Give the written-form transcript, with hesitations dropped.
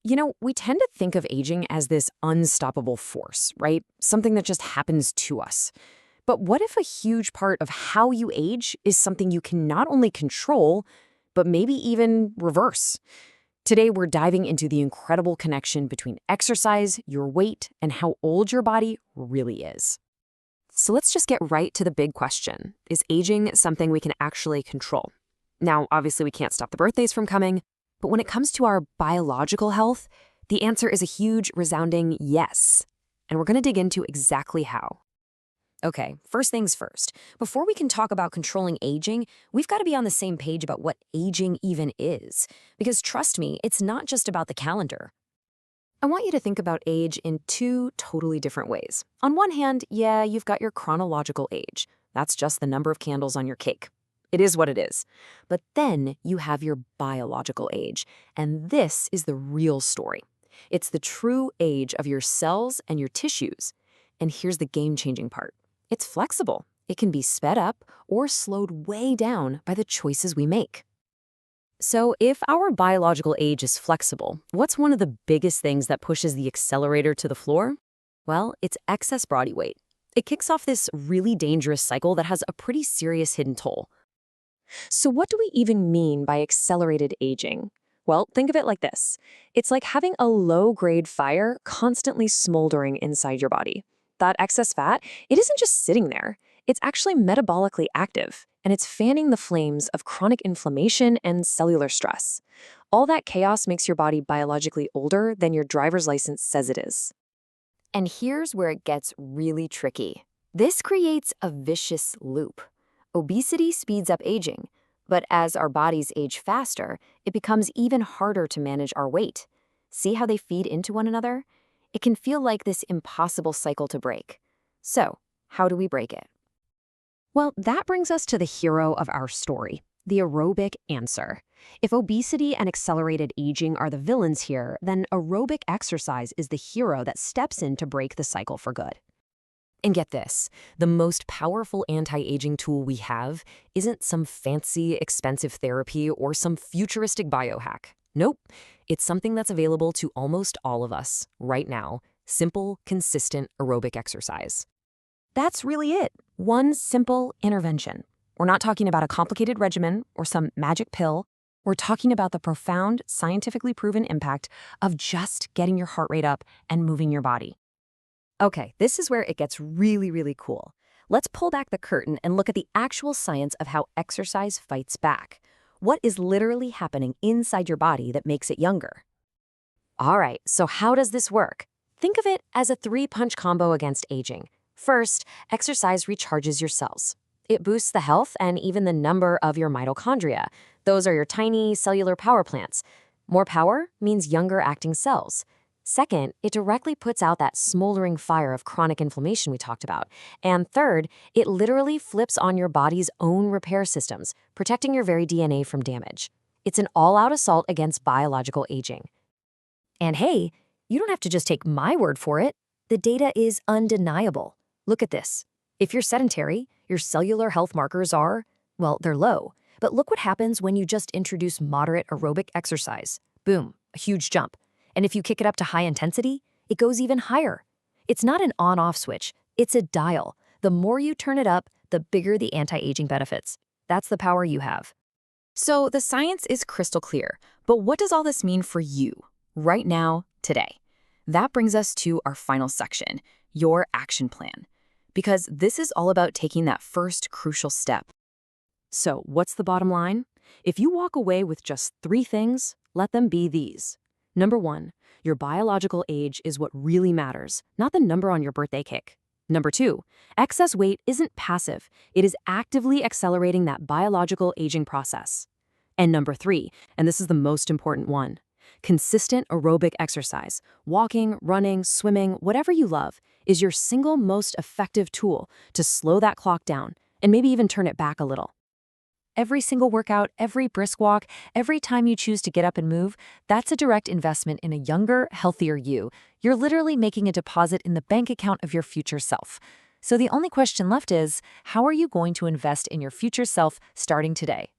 We tend to think of aging as this unstoppable force, right? Something that just happens to us. But what if a huge part of how you age is something you can not only control, but maybe even reverse? Today, we're diving into the incredible connection between exercise, your weight, and how old your body really is. So let's just get right to the big question. Is aging something we can actually control? Now, obviously, we can't stop the birthdays from coming, but when it comes to our biological health, the answer is a huge, resounding yes. And we're going to dig into exactly how. Okay, first things first. Before we can talk about controlling aging, we've got to be on the same page about what aging even is. Because trust me, it's not just about the calendar. I want you to think about age in two totally different ways. On one hand, yeah, you've got your chronological age. That's just the number of candles on your cake. It is what it is. But then you have your biological age, and this is the real story. It's the true age of your cells and your tissues. And here's the game-changing part. It's flexible. It can be sped up or slowed way down by the choices we make. So if our biological age is flexible, what's one of the biggest things that pushes the accelerator to the floor? Well, it's excess body weight. It kicks off this really dangerous cycle that has a pretty serious hidden toll. So what do we even mean by accelerated aging? Well, think of it like this. It's like having a low-grade fire constantly smoldering inside your body. That excess fat, it isn't just sitting there. It's actually metabolically active, and it's fanning the flames of chronic inflammation and cellular stress. All that chaos makes your body biologically older than your driver's license says it is. And here's where it gets really tricky. This creates a vicious loop. Obesity speeds up aging, but as our bodies age faster, it becomes even harder to manage our weight. See how they feed into one another? It can feel like this impossible cycle to break. So, how do we break it? Well, that brings us to the hero of our story, the aerobic answer. If obesity and accelerated aging are the villains here, then aerobic exercise is the hero that steps in to break the cycle for good. And get this, the most powerful anti-aging tool we have isn't some fancy, expensive therapy or some futuristic biohack. Nope, it's something that's available to almost all of us right now, simple, consistent aerobic exercise. That's really it, one simple intervention. We're not talking about a complicated regimen or some magic pill. We're talking about the profound, scientifically proven impact of just getting your heart rate up and moving your body. Okay, this is where it gets really, really cool. Let's pull back the curtain and look at the actual science of how exercise fights back. What is literally happening inside your body that makes it younger? All right, so how does this work? Think of it as a three-punch combo against aging. First, exercise recharges your cells. It boosts the health and even the number of your mitochondria. Those are your tiny cellular power plants. More power means younger acting cells. Second, it directly puts out that smoldering fire of chronic inflammation we talked about. And third, it literally flips on your body's own repair systems, protecting your very DNA from damage. It's an all-out assault against biological aging. And hey, you don't have to just take my word for it. The data is undeniable. Look at this. If you're sedentary, your cellular health markers are, well, they're low. But look what happens when you just introduce moderate aerobic exercise. Boom, a huge jump. And if you kick it up to high intensity, it goes even higher. It's not an on-off switch, it's a dial. The more you turn it up, the bigger the anti-aging benefits. That's the power you have. So the science is crystal clear, but what does all this mean for you, right now, today? That brings us to our final section, your action plan. Because this is all about taking that first crucial step. So what's the bottom line? If you walk away with just 3 things, let them be these. Number 1, your biological age is what really matters, not the number on your birthday cake. Number 2, excess weight isn't passive. It is actively accelerating that biological aging process. And number 3, and this is the most important one, consistent aerobic exercise, walking, running, swimming, whatever you love, is your single most effective tool to slow that clock down and maybe even turn it back a little. Every single workout, every brisk walk, every time you choose to get up and move, that's a direct investment in a younger, healthier you. You're literally making a deposit in the bank account of your future self. So the only question left is, how are you going to invest in your future self starting today?